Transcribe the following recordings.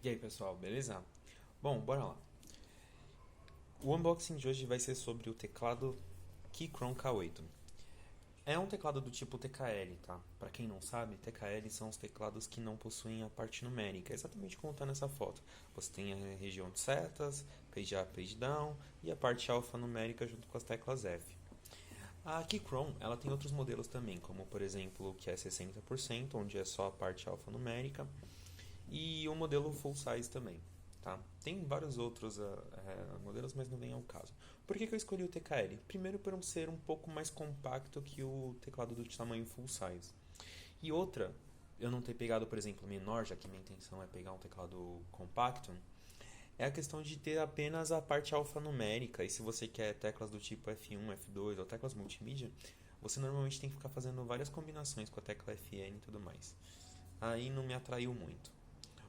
E aí pessoal, beleza? Bom, bora lá. O unboxing de hoje vai ser sobre o teclado Keychron K8. É um teclado do tipo TKL, tá? Pra quem não sabe, TKL são os teclados que não possuem a parte numérica, exatamente como tá nessa foto. Você tem a região de setas, page up, page down e a parte alfanumérica junto com as teclas F. A Keychron, ela tem outros modelos também, como por exemplo o que é 60%, onde é só a parte alfanumérica, e o modelo full size também. Tá? Tem vários outros modelos, mas não vem ao caso. Por que eu escolhi o TKL? Primeiro, por ser um pouco mais compacto que o teclado do tamanho full size. E outra, eu não ter pegado, por exemplo, menor, já que minha intenção é pegar um teclado compacto, é a questão de ter apenas a parte alfanumérica. E se você quer teclas do tipo F1, F2 ou teclas multimídia, você normalmente tem que ficar fazendo várias combinações com a tecla Fn e tudo mais. Aí não me atraiu muito.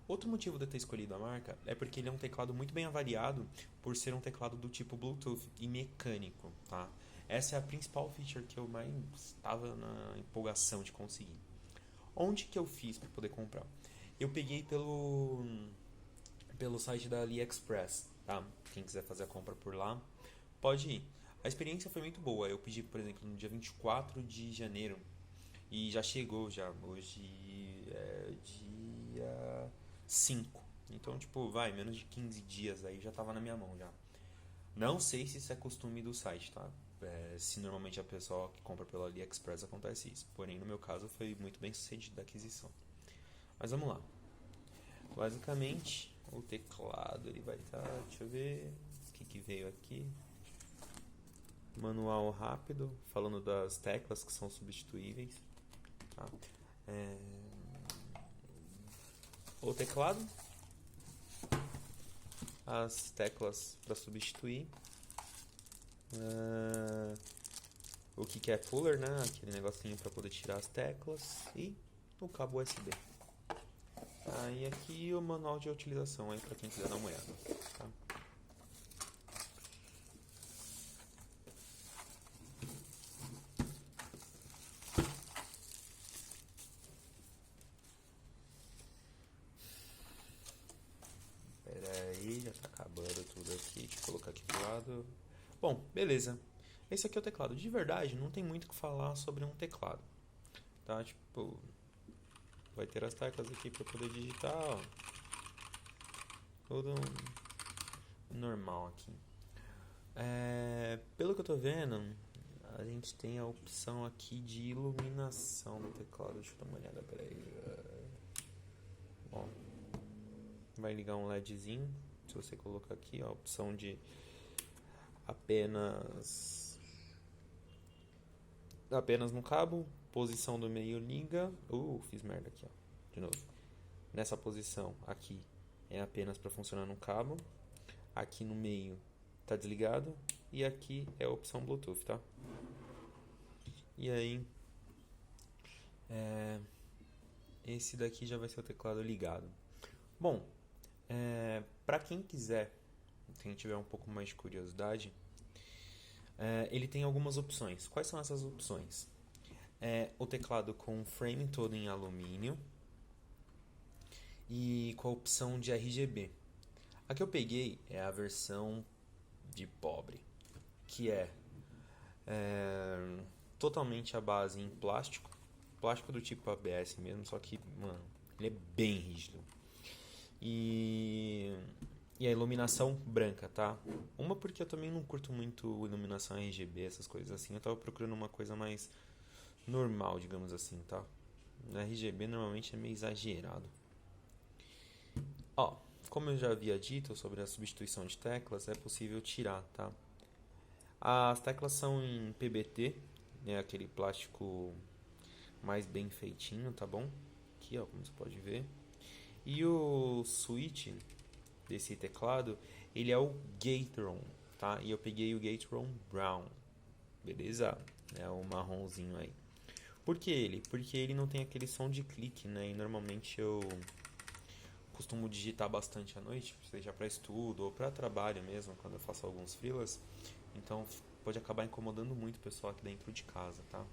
Outro motivo de eu ter escolhido a marca é porque ele é um teclado muito bem avaliado por ser um teclado do tipo Bluetooth e mecânico, tá? Essa é a principal feature que eu mais estava na empolgação de conseguir. Onde que eu fiz para poder comprar? Eu peguei pelo site da AliExpress, tá? Quem quiser fazer a compra por lá, pode ir. A experiência foi muito boa. Eu pedi, por exemplo, no dia 24 de janeiro e já chegou já. Hoje é dia 5. Então, tipo, vai, menos de 15 dias aí já tava na minha mão já. Não sei se isso é costume do site, tá? Se normalmente a pessoa que compra pelo AliExpress acontece isso. Porém, no meu caso, foi muito bem sucedido da aquisição. Mas vamos lá. Basicamente, o teclado ele vai estar. Deixa eu ver o que veio aqui. Manual rápido, falando das teclas que são substituíveis. Tá? É, o teclado, as teclas para substituir, uh, o que é puller, né? Aquele negocinho para poder tirar as teclas e o cabo USB. E aqui o manual de utilização aí para quem quiser dar uma olhada. Tá? Pera aí, já tá acabando tudo aqui. Deixa eu colocar aqui do lado. Bom, beleza. Esse aqui é o teclado. De verdade, não tem muito o que falar sobre um teclado. Tá? Tipo, vai ter as teclas aqui para poder digitar, ó. Tudo normal aqui. Pelo que eu tô vendo, a gente tem a opção aqui de iluminação no teclado. Deixa eu dar uma olhada, peraí. Bom, vai ligar um LEDzinho. Se você colocar aqui, ó, a opção de apenas no cabo, posição do meio liga. Fiz merda aqui, ó. De novo. Nessa posição aqui é apenas para funcionar no cabo. Aqui no meio tá desligado e aqui é a opção Bluetooth, tá? E aí, esse daqui já vai ser o teclado ligado. Bom, para quem quiser, quem tiver um pouco mais de curiosidade, ele tem algumas opções. Quais são essas opções? O teclado com frame todo em alumínio e com a opção de RGB. A que eu peguei é a versão de pobre, que é totalmente a base em plástico, plástico do tipo ABS mesmo, só que, mano, ele é bem rígido. E, e a iluminação branca, tá? Uma porque eu também não curto muito iluminação RGB, essas coisas assim. Eu tava procurando uma coisa mais normal, digamos assim, tá? Na RGB normalmente é meio exagerado. Ó, como eu já havia dito sobre a substituição de teclas, é possível tirar, tá? As teclas são em PBT, né? Aquele plástico mais bem feitinho, tá bom? Aqui, ó, como você pode ver. E o switch desse teclado, ele é o Gateron, tá? E eu peguei o Gateron Brown, beleza? É o marronzinho aí. Por que ele? Porque ele não tem aquele som de clique, né? E normalmente eu costumo digitar bastante à noite, seja para estudo ou para trabalho mesmo, quando eu faço alguns freelas. Então pode acabar incomodando muito o pessoal aqui dentro de casa, tá?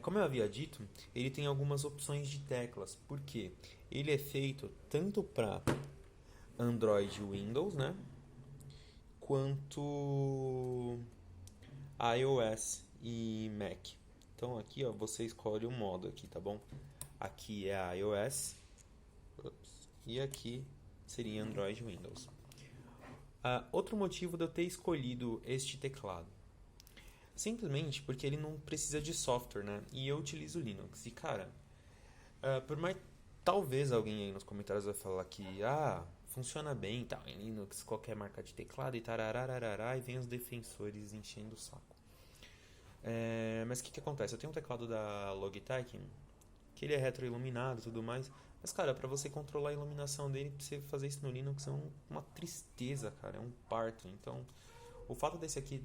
Como eu havia dito, ele tem algumas opções de teclas. Por quê? Ele é feito tanto para Android e Windows, né? Quanto iOS e Mac. Então aqui, ó, você escolhe o modo aqui, tá bom? Aqui é iOS. E aqui seria Android e Windows. Outro motivo de eu ter escolhido este teclado, simplesmente porque ele não precisa de software, né? E eu utilizo Linux. E cara, por mais talvez alguém aí nos comentários vai falar que funciona bem, tal, em Linux, qualquer marca de teclado e tararararará, e vem os defensores enchendo o saco. Mas o que acontece? Eu tenho um teclado da Logitech, que ele é retroiluminado e tudo mais. Mas, cara, pra você controlar a iluminação dele, pra você fazer isso no Linux é uma tristeza, cara. É um parto. Então, o fato desse aqui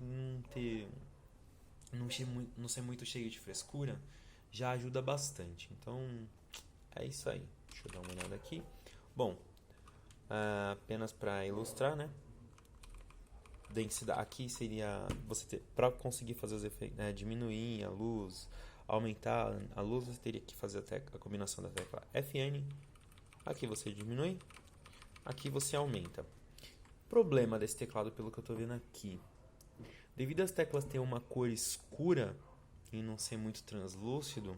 não ser muito cheio de frescura já ajuda bastante. Então, é isso aí. Deixa eu dar uma olhada aqui. Bom, apenas para ilustrar, né? Densidade aqui seria para conseguir fazer os efeitos, né? Diminuir a luz, aumentar a luz, você teria que fazer a combinação da tecla Fn. Aqui você diminui, aqui você aumenta. Problema desse teclado, pelo que eu estou vendo aqui, devido às teclas ter uma cor escura e não ser muito translúcido,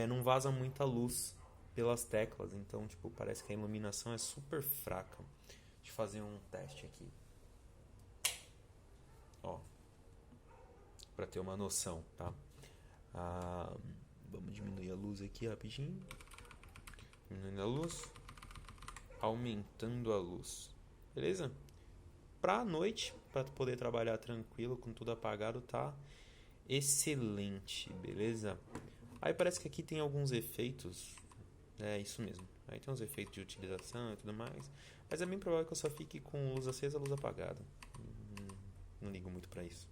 não vaza muita luz pelas teclas, então tipo, parece que a iluminação é super fraca. Deixa eu fazer um teste aqui, ó, para ter uma noção, tá? Vamos diminuir a luz aqui rapidinho, diminuindo a luz, aumentando a luz, beleza? Pra noite, para poder trabalhar tranquilo com tudo apagado, tá excelente, beleza? Aí parece que aqui tem alguns efeitos, é isso mesmo. Aí tem uns efeitos de utilização e tudo mais, mas é bem provável que eu só fique com luz acesa e luz apagada. Não ligo muito pra isso.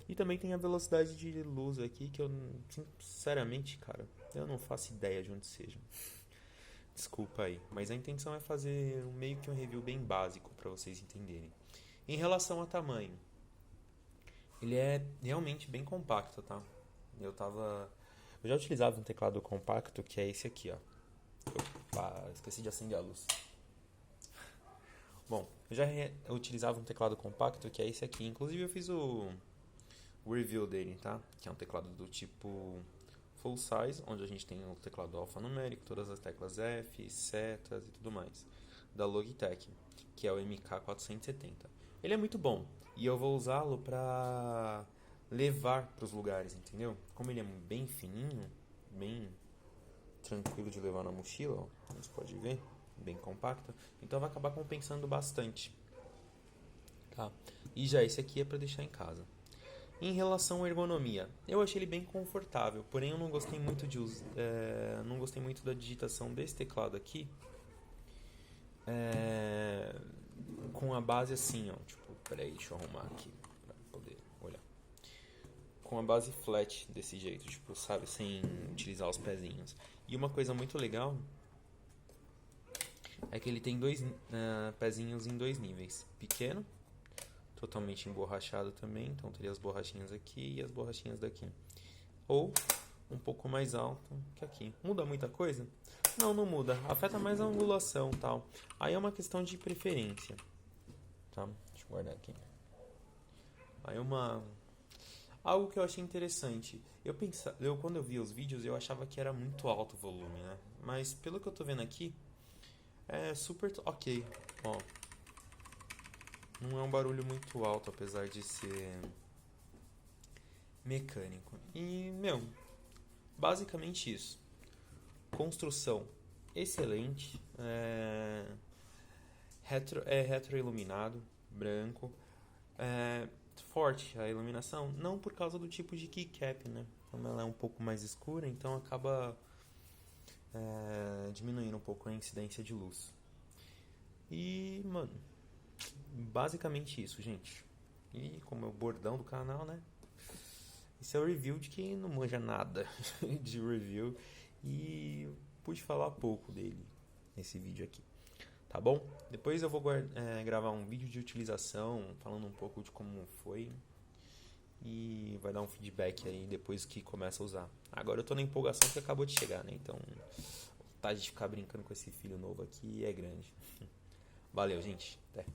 E também tem a velocidade de luz aqui que eu, sinceramente, cara, eu não faço ideia de onde seja. Desculpa aí, mas a intenção é fazer meio que um review bem básico para vocês entenderem. Em relação a tamanho, ele é realmente bem compacto, tá? Eu já utilizava um teclado compacto que é esse aqui, ó. Opa, esqueci de acender a luz. Bom, eu já utilizava um teclado compacto que é esse aqui. Inclusive eu fiz o review dele, tá? Que é um teclado do tipo full size, onde a gente tem o teclado alfanumérico, todas as teclas F, setas e tudo mais, da Logitech, que é o MK470. Ele é muito bom e eu vou usá-lo para levar para os lugares, entendeu? Como ele é bem fininho, bem tranquilo de levar na mochila, ó, você pode ver, bem compacto, então vai acabar compensando bastante, tá? E já esse aqui é para deixar em casa. Em relação à ergonomia, eu achei ele bem confortável, porém eu não gostei muito não gostei muito da digitação desse teclado aqui, com a base assim, ó, tipo, peraí, deixa eu arrumar aqui pra poder olhar, com a base flat desse jeito, tipo, sabe, sem utilizar os pezinhos. E uma coisa muito legal é que ele tem dois pezinhos em dois níveis, pequeno, totalmente emborrachado também, então teria as borrachinhas aqui e as borrachinhas daqui, ou um pouco mais alto que aqui. Muda muita coisa? Não muda, afeta mais a angulação e tal. Aí é uma questão de preferência, tá? Deixa eu guardar aqui. Aí algo que eu achei interessante, quando eu vi os vídeos eu achava que era muito alto o volume, né? Mas pelo que eu tô vendo aqui, é super ok, ó. Não é um barulho muito alto, apesar de ser mecânico. E, basicamente isso. Construção excelente. Retroiluminado, branco. Forte a iluminação, não por causa do tipo de keycap, né? Como ela é um pouco mais escura, então acaba diminuindo um pouco a incidência de luz. E, basicamente isso, gente. E como é o bordão do canal, né? Esse é o review de quem não manja nada de review e pude falar pouco dele nesse vídeo aqui, tá bom? Depois eu vou gravar um vídeo de utilização falando um pouco de como foi e vai dar um feedback aí depois que começa a usar. Agora eu tô na empolgação que acabou de chegar, né? Então, a vontade de ficar brincando com esse filho novo aqui é grande. Valeu, gente. Até.